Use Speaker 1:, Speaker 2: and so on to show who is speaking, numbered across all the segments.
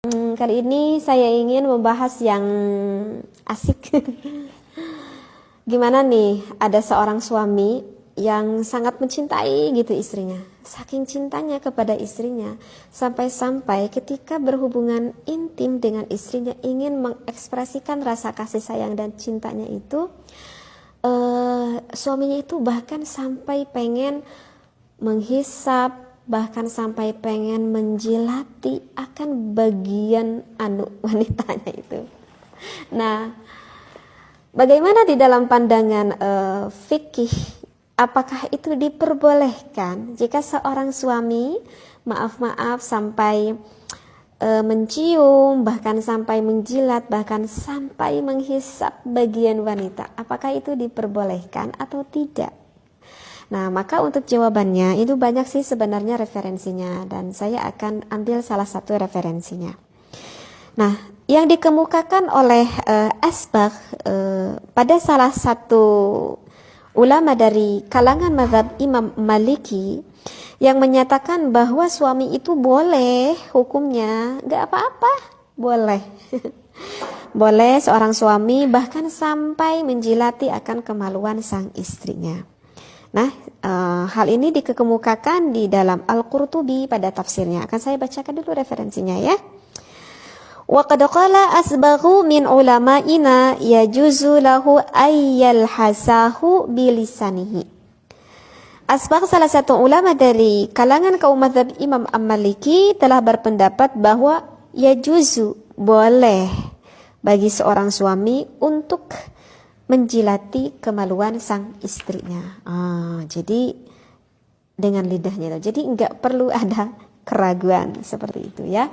Speaker 1: Kali ini saya ingin membahas yang asik. Gimana nih, ada seorang suami yang sangat mencintai gitu istrinya. Saking cintanya kepada istrinya, sampai-sampai ketika berhubungan intim dengan istrinya ingin mengekspresikan rasa kasih sayang dan cintanya itu, suaminya itu bahkan sampai pengen menghisap, bahkan sampai pengen menjilati akan bagian wanitanya itu. Nah, bagaimana di dalam pandangan fikih, apakah itu diperbolehkan jika seorang suami maaf sampai mencium, bahkan sampai menjilat, bahkan sampai menghisap bagian wanita? Apakah itu diperbolehkan atau tidak? Nah, maka untuk jawabannya itu banyak sih sebenarnya referensinya, dan saya akan ambil salah satu referensinya. Nah, yang dikemukakan oleh Asbagh pada salah satu ulama dari kalangan mazhab Imam Maliki yang menyatakan bahwa suami itu boleh hukumnya, gak apa-apa, boleh. Boleh seorang suami bahkan sampai menjilati akan kemaluan sang istrinya. Nah, hal ini dikemukakan di dalam Al-Qurtubi pada tafsirnya. Akan saya bacakan dulu referensinya ya. Wa qad qala asbaghu min ulama'ina yajuzu lahu ayyal hasahu bilisanihi. Asbagh, salah satu ulama dari kalangan kaum mazhab Imam Maliki, telah berpendapat bahwa yajuzu, boleh bagi seorang suami untuk menjilati kemaluan sang istrinya. Jadi dengan lidahnya, jadi nggak perlu ada keraguan seperti itu ya.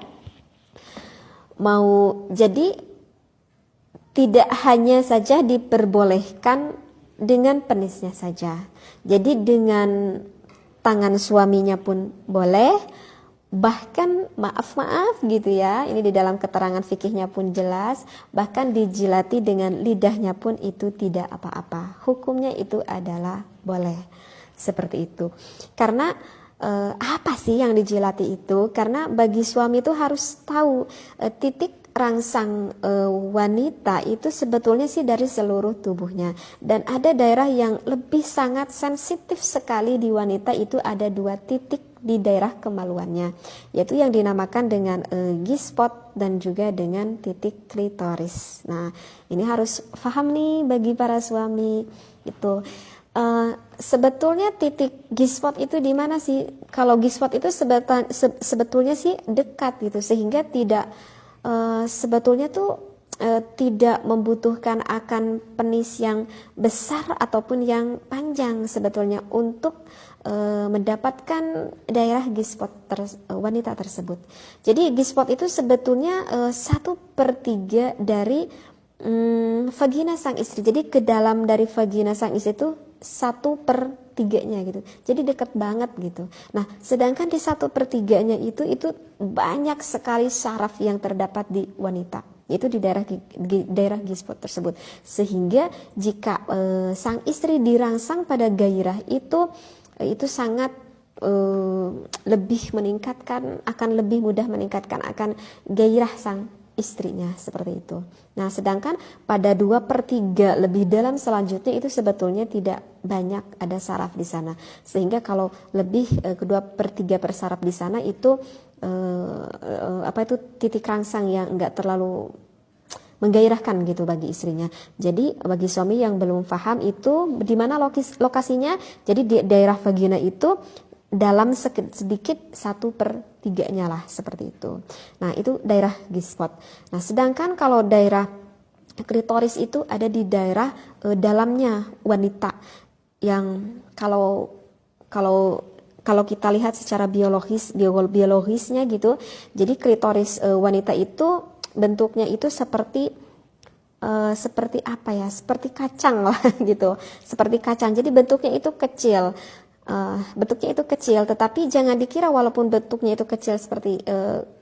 Speaker 1: Jadi tidak hanya saja diperbolehkan dengan penisnya saja. Jadi dengan tangan suaminya pun boleh. Bahkan maaf gitu ya, ini di dalam keterangan fikihnya pun jelas, bahkan dijilati dengan lidahnya pun itu tidak apa-apa, hukumnya itu adalah boleh, seperti itu. Karena apa sih yang dijilati itu? Karena bagi suami itu harus tahu titik rangsang wanita itu sebetulnya sih dari seluruh tubuhnya, dan ada daerah yang lebih sangat sensitif sekali di wanita itu, ada 2 titik di daerah kemaluannya, yaitu yang dinamakan dengan G-spot dan juga dengan titik klitoris. Nah, ini harus paham nih bagi para suami itu. Sebetulnya titik G-spot itu di mana sih? Kalau G-spot itu sebetulnya sih dekat gitu, sehingga tidak sebetulnya tuh tidak membutuhkan akan penis yang besar ataupun yang panjang sebetulnya untuk mendapatkan daerah G-spot wanita tersebut. Jadi G-spot itu sebetulnya 1/3 dari vagina sang istri. Jadi ke dalam dari vagina sang istri itu 1/3-nya gitu. Jadi dekat banget gitu. Nah, sedangkan di 1/3-nya itu banyak sekali saraf yang terdapat di wanita. Itu di daerah G-spot tersebut. Sehingga jika sang istri dirangsang pada gairah itu sangat lebih meningkatkan, akan lebih mudah meningkatkan akan gairah sang istrinya, seperti itu. Nah, sedangkan pada 2/3 lebih dalam selanjutnya itu sebetulnya tidak banyak ada saraf di sana, sehingga kalau lebih ke 2/3 bersaraf di sana itu titik rangsang yang enggak terlalu menggairahkan gitu bagi istrinya. Jadi bagi suami yang belum paham itu di mana lokasinya, jadi di daerah vagina itu dalam sedikit 1/3-nya lah, seperti itu. Nah, itu daerah G-spot. Nah, sedangkan kalau daerah klitoris itu ada di daerah dalamnya wanita, yang kalau kita lihat secara biologisnya gitu, jadi klitoris wanita itu bentuknya itu seperti apa ya? Seperti kacang lah gitu. Seperti kacang. Jadi bentuknya itu kecil. Tetapi jangan dikira walaupun bentuknya itu kecil seperti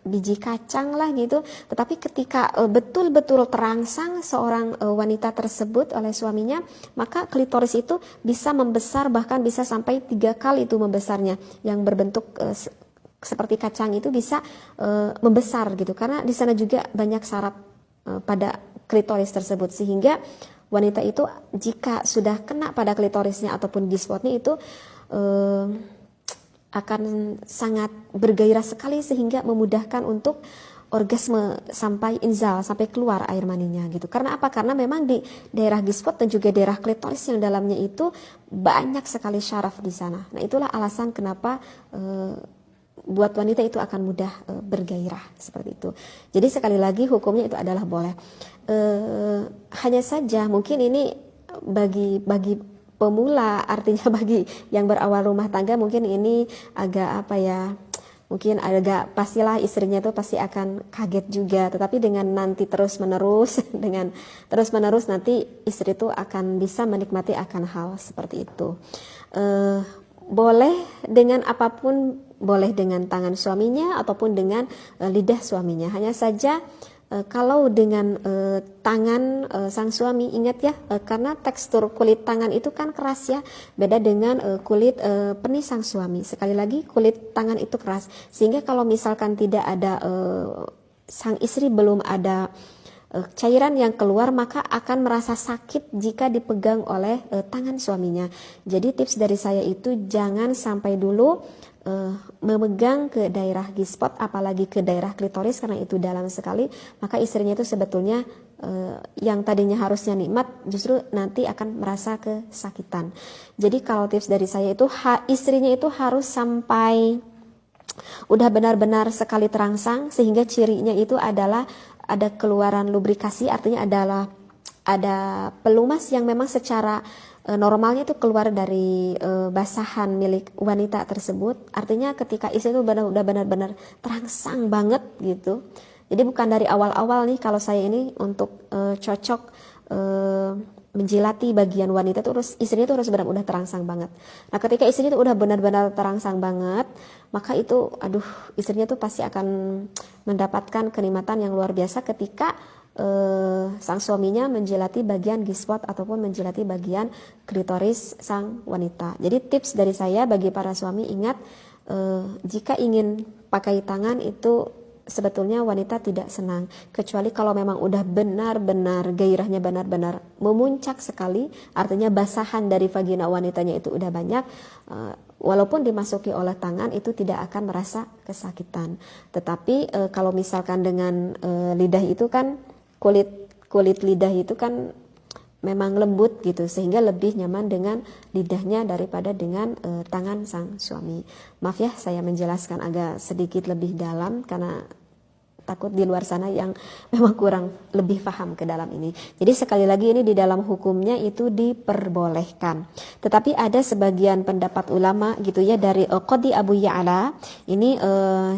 Speaker 1: biji kacang lah gitu, tetapi ketika betul-betul terangsang seorang wanita tersebut oleh suaminya, maka klitoris itu bisa membesar, bahkan bisa sampai 3 kali itu membesarnya, yang berbentuk seperti kacang itu bisa membesar gitu, karena di sana juga banyak saraf pada klitoris tersebut, sehingga wanita itu jika sudah kena pada klitorisnya ataupun G-spotnya itu akan sangat bergairah sekali, sehingga memudahkan untuk orgasme sampai inzal, sampai keluar air maninya gitu. Karena apa? Karena memang di daerah G-spot dan juga daerah klitoris yang dalamnya itu banyak sekali syaraf di sana. Nah, itulah alasan kenapa buat wanita itu akan mudah bergairah seperti itu. Jadi sekali lagi hukumnya itu adalah boleh. Hanya saja mungkin ini bagi pemula, artinya bagi yang berawal rumah tangga mungkin ini agak apa ya, mungkin agak pastilah istrinya itu pasti akan kaget juga, tetapi dengan nanti terus menerus dengan terus menerus nanti istri itu akan bisa menikmati akan hal seperti itu. Boleh dengan apapun, boleh dengan tangan suaminya ataupun dengan lidah suaminya. Hanya saja kalau dengan tangan sang suami, ingat ya, karena tekstur kulit tangan itu kan keras ya, beda dengan kulit penis sang suami. Sekali lagi kulit tangan itu keras, sehingga kalau misalkan tidak ada sang istri belum ada cairan yang keluar, maka akan merasa sakit jika dipegang oleh tangan suaminya. Jadi tips dari saya itu jangan sampai dulu memegang ke daerah G-spot, apalagi ke daerah klitoris, karena itu dalam sekali, maka istrinya itu sebetulnya yang tadinya harusnya nikmat justru nanti akan merasa kesakitan. Jadi kalau tips dari saya itu istrinya itu harus sampai udah benar-benar sekali terangsang, sehingga cirinya itu adalah ada keluaran lubrikasi, artinya adalah ada pelumas yang memang secara normalnya itu keluar dari basahan milik wanita tersebut. Artinya ketika istri itu udah benar-benar terangsang banget gitu. Jadi bukan dari awal-awal nih, kalau saya ini untuk cocok menjilati bagian wanita itu istrinya itu harus benar-benar udah terangsang banget. Nah, ketika istrinya itu udah benar-benar terangsang banget, maka itu istrinya tuh pasti akan mendapatkan kenikmatan yang luar biasa ketika sang suaminya menjilati bagian G-spot ataupun menjilati bagian klitoris sang wanita. Jadi tips dari saya bagi para suami, ingat jika ingin pakai tangan itu sebetulnya wanita tidak senang, kecuali kalau memang udah benar-benar gairahnya benar-benar memuncak sekali, artinya basahan dari vagina wanitanya itu udah banyak, walaupun dimasuki oleh tangan itu tidak akan merasa kesakitan. Tetapi kalau misalkan dengan lidah itu kan kulit lidah itu kan memang lembut gitu, sehingga lebih nyaman dengan lidahnya daripada dengan tangan sang suami. Maaf ya, saya menjelaskan agak sedikit lebih dalam karena takut di luar sana yang memang kurang lebih paham ke dalam ini. Jadi sekali lagi ini di dalam hukumnya itu diperbolehkan. Tetapi ada sebagian pendapat ulama gitu ya, dari Qadi Abu Ya'la, ini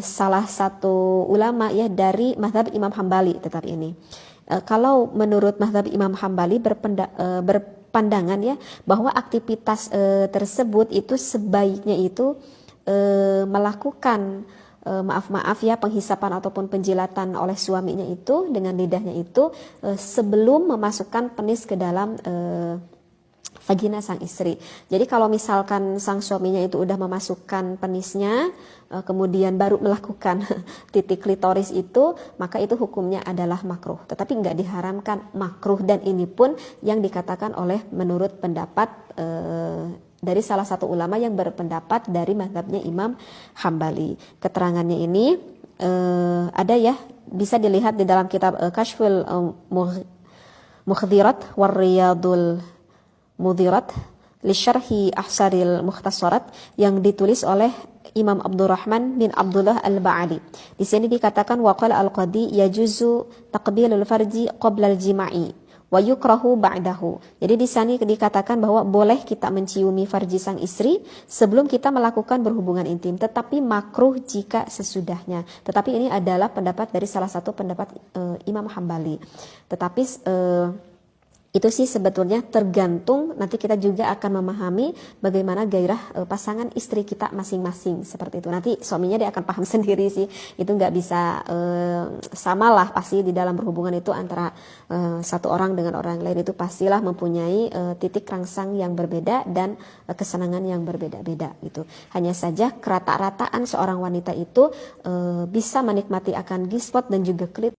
Speaker 1: salah satu ulama ya dari mazhab Imam Hambali. Tetap ini kalau menurut mazhab Imam Hambali berpandangan ya, bahwa aktivitas tersebut itu sebaiknya itu melakukan maaf ya, penghisapan ataupun penjilatan oleh suaminya itu dengan lidahnya itu sebelum memasukkan penis ke dalam vagina sang istri. Jadi kalau misalkan sang suaminya itu udah memasukkan penisnya, kemudian baru melakukan titik klitoris itu, maka itu hukumnya adalah makruh. Tetapi nggak diharamkan, makruh, dan ini pun yang dikatakan oleh menurut pendapat dari salah satu ulama yang berpendapat dari mazhabnya Imam Hambali. Keterangannya ini ada ya, bisa dilihat di dalam kitab Kashful Mukhdirat Warriyadul Mudhirat li Syarhi Ahsaril Mukhtasarat yang ditulis oleh Imam Abdurrahman bin Abdullah Al-Ba'ali. Di sini dikatakan waqala al-qadi yajuzu taqbilul farji qabla al-jima'i wa yukrahu ba'dahu. Jadi di sini dikatakan bahwa boleh kita menciumi farji sang istri sebelum kita melakukan berhubungan intim, tetapi makruh jika sesudahnya. Tetapi ini adalah pendapat dari salah satu pendapat Imam Hambali. Tetapi Itu sih sebetulnya tergantung, nanti kita juga akan memahami bagaimana gairah pasangan istri kita masing-masing seperti itu. Nanti suaminya dia akan paham sendiri sih, itu nggak bisa sama lah pasti di dalam berhubungan itu antara satu orang dengan orang lain itu pastilah mempunyai titik rangsang yang berbeda dan kesenangan yang berbeda-beda gitu. Hanya saja kerata-rataan seorang wanita itu bisa menikmati akan G-spot dan juga klitoris